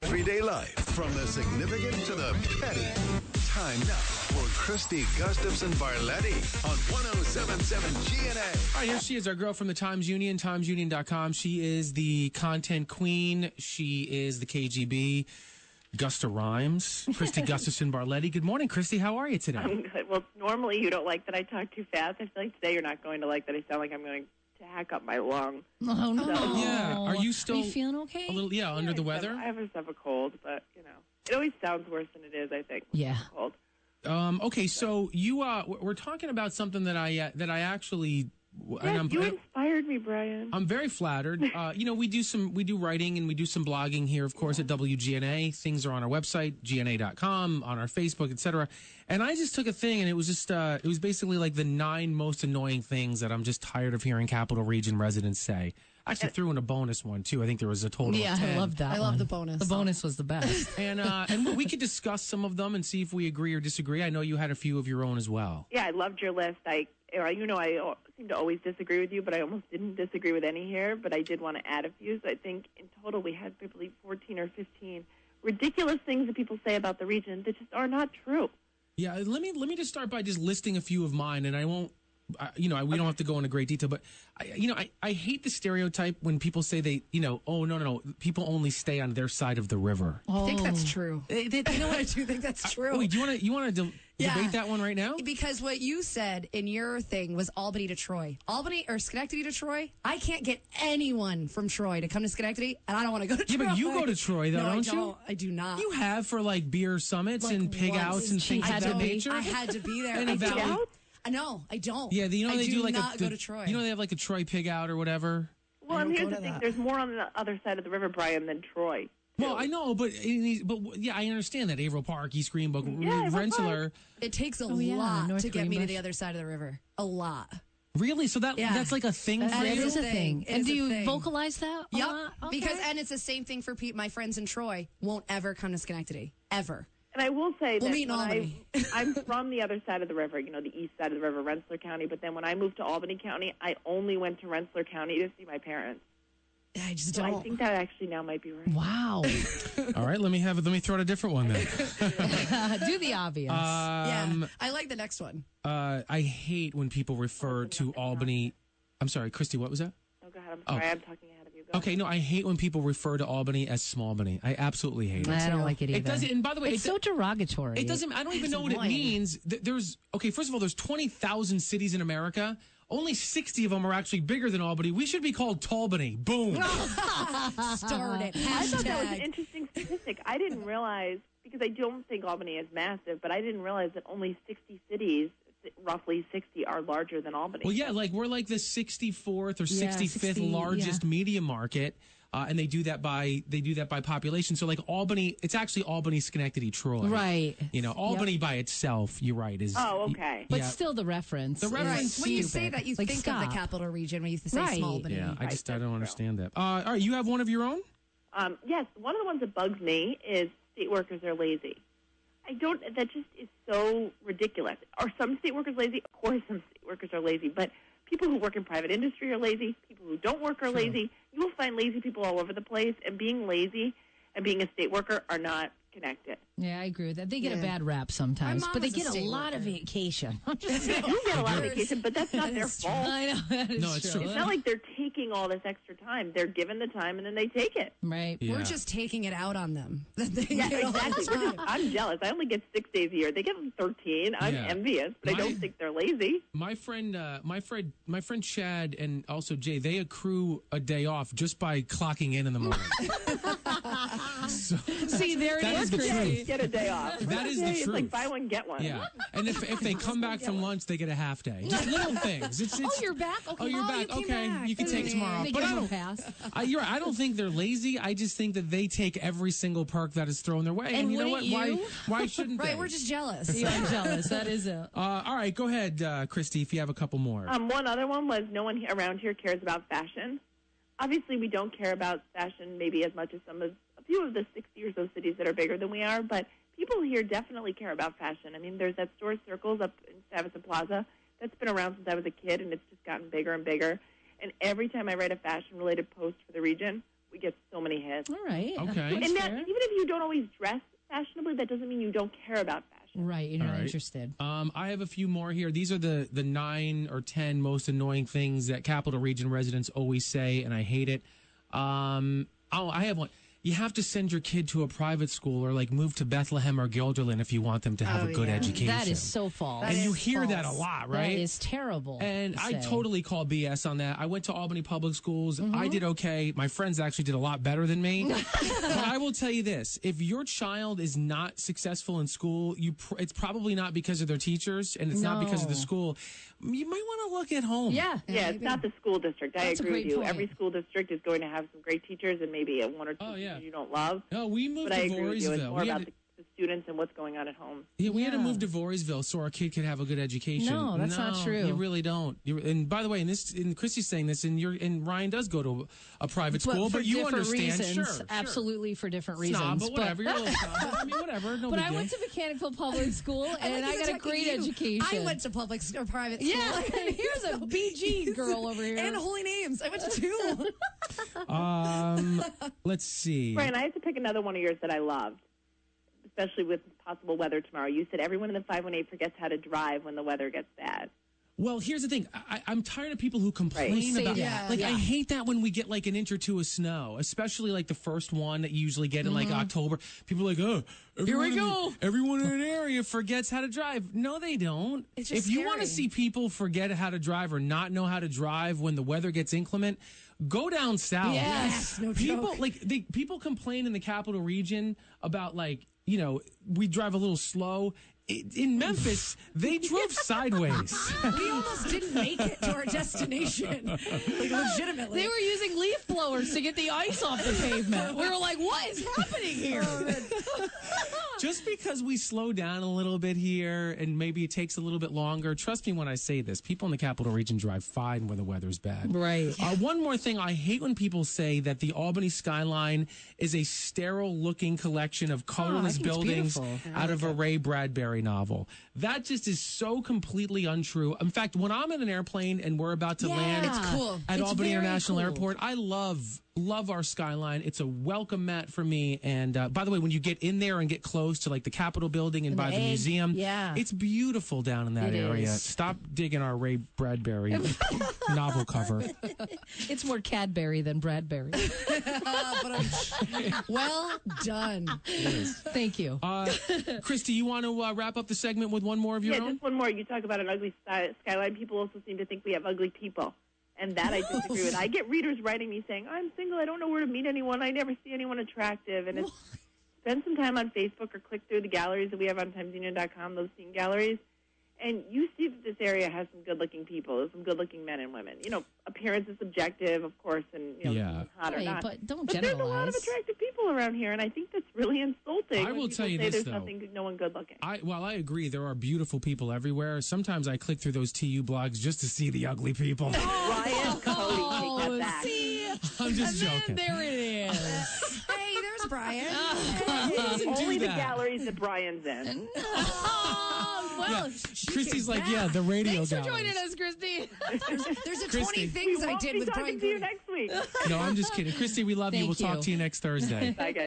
Everyday life, from the significant to the petty. Time now for Christy Gustafson-Barletti on 107.7 GNA. All right, here she is, our girl from the Times Union, timesunion.com. She is the content queen. She is the KGB. Gusta Rhymes. Christy Gustafson-Barletti. Good morning, Christy. How are you today? I'm good. Well, normally you don't like that I talk too fast. I feel like today you're not going to like that I sound like I'm going to hack up my lung. Oh, no. So, Yeah. Are you still... Are you feeling okay? A little, under the weather? I have a cold, but, it always sounds worse than it is, I think. Yeah. Cold. Okay, so you we're talking about something that I actually... Yes, you inspired me, Brian. I'm very flattered. We do writing and we do some blogging here, of course, at WGNA. Things are on our website, GNA.com, on our Facebook, etc. And I just took a thing, and it was just it was basically like the 9 most annoying things that I'm just tired of hearing Capital Region residents say. I actually threw in a bonus one too. I think there was a total of 10. I love that. I love the bonus. The bonus was the best. and we could discuss some of them and see if we agree or disagree. I know you had a few of your own as well. Yeah, I loved your list. I seem to always disagree with you, but I almost didn't disagree with any here. But I did want to add a few. So I think in total we had, I believe, 14 or 15 ridiculous things that people say about the region that just are not true. Yeah, let me just start by just listing a few of mine, and I won't. We don't have to go into great detail, but I hate the stereotype when people say no, people only stay on their side of the river. I think that's true. I do think that's true. Wait, do you want to debate that one right now? Because what you said in your thing was Albany to Troy. Albany or Schenectady to Troy. I can't get anyone from Troy to come to Schenectady, and I don't want to go to Troy. Yeah, but you go to Troy, though, don't you? I do not. You have for like beer summits and pig outs and things of that nature? I had to be there. No, I don't. Yeah, they do like not go to Troy. They have like a Troy pig out or whatever. Well, and here's the thing: there's more on the other side of the river, Brian, than Troy. Well, I know, but I understand that Averill Park, East Greenbrook, Rensselaer. It takes a lot to get me to the other side of the river. A lot. Really? So that's like a thing for you? That is a thing. And do you vocalize that? Yeah. Okay. And it's the same thing for my friends in Troy. Won't ever come to Schenectady. Ever. And I will say that I'm from the other side of the river, the east side of the river, Rensselaer County. But then when I moved to Albany County, I only went to Rensselaer County to see my parents. I just don't. I think that actually now might be right. Wow. All right, let me throw out a different one then. Do the obvious. Yeah, I like the next one. I hate when people refer to Albany. I'm sorry, Christy, what was that? Oh, go ahead. I'm sorry. I'm talking ahead of you. Okay, no, I hate when people refer to Albany as Smallbany. I absolutely hate it. I don't like it either. It doesn't. And by the way, it's so derogatory. It doesn't. I don't even know what it means. First of all, there's 20,000 cities in America. Only 60 of them are actually bigger than Albany. We should be called Talbany. Boom. Start it. I thought that was an interesting statistic. I didn't realize, because I don't think Albany is massive, but I didn't realize that only 60 cities, roughly 60, are larger than Albany. Well, yeah, we're like the 64th or 65th largest media market. And they do that by population. So like Albany, it's actually Albany, Schenectady, Troy. Right. Albany by itself, you're right. Okay. But still the reference. The reference. When you say that, you think of the capital region. When you say small Albany. Yeah, I don't understand that. All right, you have one of your own? Yes, one of the ones that bugs me is state workers are lazy. That just is so ridiculous. Are some state workers lazy? Of course some state workers are lazy, but people who work in private industry are lazy. People who don't work are lazy. You will find lazy people all over the place, and being lazy and being a state worker are not connected. Yeah, I agree with that. They get a bad rap sometimes, but they get a lot of vacation. You get a lot of vacation, but that's not their fault. I know, that is it's true. It's not like they're taking all this extra time. They're given the time, and then they take it. Right. Yeah. We're just taking it out on them. Exactly. I'm jealous. I only get 6 days a year. They get 13. I'm envious, but I don't think they're lazy. My friend Chad and also Jay, they accrue a day off just by clocking in the morning. See, there it is. The truth. Get a day off. That is the truth. It's like buy one, get one. Yeah. And if they come back from lunch, they get a half day. Just little things. You're back? Okay. Oh, you're back. Okay. You can take tomorrow. They But give I them a don't, pass. you're right. I don't think they're lazy. I just think that they take every single perk that is thrown their way. And you know what? Why shouldn't they? Right, we're just jealous. Yeah, I'm jealous. That is it. All right, go ahead, Christy, if you have a couple more. One other one was no one around here cares about fashion. Obviously, we don't care about fashion maybe as much as a few of the 60 or so cities that are bigger than we are, but people here definitely care about fashion. I mean, there's that store Circles up in Stuyvesant Plaza that's been around since I was a kid, and it's just gotten bigger and bigger. And every time I write a fashion-related post for the region, we get so many hits. All right. Okay. And that, even if you don't always dress fashionably, that doesn't mean you don't care about fashion. Right, you're not interested. I have a few more here. These are the 9 or 10 most annoying things that Capital Region residents always say, and I hate it. I have one. You have to send your kid to a private school or like move to Bethlehem or Guilderland if you want them to have a good education. That is so false. And you hear that a lot, right? That is terrible. And I totally call BS on that. I went to Albany Public Schools. I did okay. My friends actually did a lot better than me. But I will tell you this. If your child is not successful in school, it's probably not because of their teachers and it's not because of the school. You might want to look at home. Yeah, it's not the school district. I agree with you. Point. Every school district is going to have some great teachers and maybe one or two teachers you don't love. No, we moved to Voorheesville. I agree with you. It's more about the students and what's going on at home. Yeah, we had to move to Voorheesville so our kid could have a good education. No, that's not true. You really don't. And by the way, and Christy's saying this, and Ryan does go to a private school, but you understand. Reasons, absolutely for different reasons. But whatever. You're a little snob. I mean, whatever. No but big I went to mechanical public school, and I got a great education. I went to public or private school. Yeah, here's a BG girl over here. And holy names. I went to 2. Let's see. Brian, I have to pick another one of yours that I loved, especially with possible weather tomorrow. You said everyone in the 518 forgets how to drive when the weather gets bad. Well, here's the thing. I'm tired of people who complain about I hate that when we get like an inch or two of snow, especially like the first one that you usually get in like October. People are like, oh, here we go. Everyone in an area forgets how to drive. No, they don't. It's just if you want to see people forget how to drive or not know how to drive when the weather gets inclement, go down south. Yes, no people joke. People complain in the Capital Region about we drive a little slow. In Memphis, they drove sideways. We almost didn't make it to our destination. Legitimately. They were using leaf blowers to get the ice off the pavement. We were like, what is happening here? Just because we slow down a little bit here and maybe it takes a little bit longer, trust me when I say this, people in the Capital Region drive fine when the weather's bad. Right. One more thing, I hate when people say that the Albany skyline is a sterile-looking collection of colorless buildings out of a Ray Bradbury novel. That just is so completely untrue. In fact, when I'm in an airplane and we're about to land at Albany International Airport, I love our skyline. It's a welcome mat for me. And by the way, when you get in there and get close to like the Capitol building and by the museum, it's beautiful down in that area. Stop digging our Ray Bradbury novel cover. It's more Cadbury than Bradbury. Well done. Thank you. Christy, you want to wrap up the segment with one more of your own? Yeah, just one more. You talk about an ugly skyline. People also seem to think we have ugly people. And that I disagree with. I get readers writing me saying, I'm single, I don't know where to meet anyone, I never see anyone attractive. And spend some time on Facebook or click through the galleries that we have on timesunion.com, those teen galleries, and you see that this area has some good-looking people, some good-looking men and women. Appearance is subjective, of course, and hot or not. But don't generalize. There's a lot of attractive people around here, and I think that's really insulting. I will tell you this, though. No one good-looking. I agree. There are beautiful people everywhere. Sometimes I click through those TU blogs just to see the ugly people. Ryan, Cody, take that back. See? I'm just joking. There it is. Hey, there's Brian. Only the galleries that Brian's in. Well, Christy's like, the radio Thanks galleries. for joining us, Christy. There's 20 things I did with Brian. We won't be talking to you next week. No, I'm just kidding. Christy, we love you. We'll talk to you next Thursday. Bye, guys.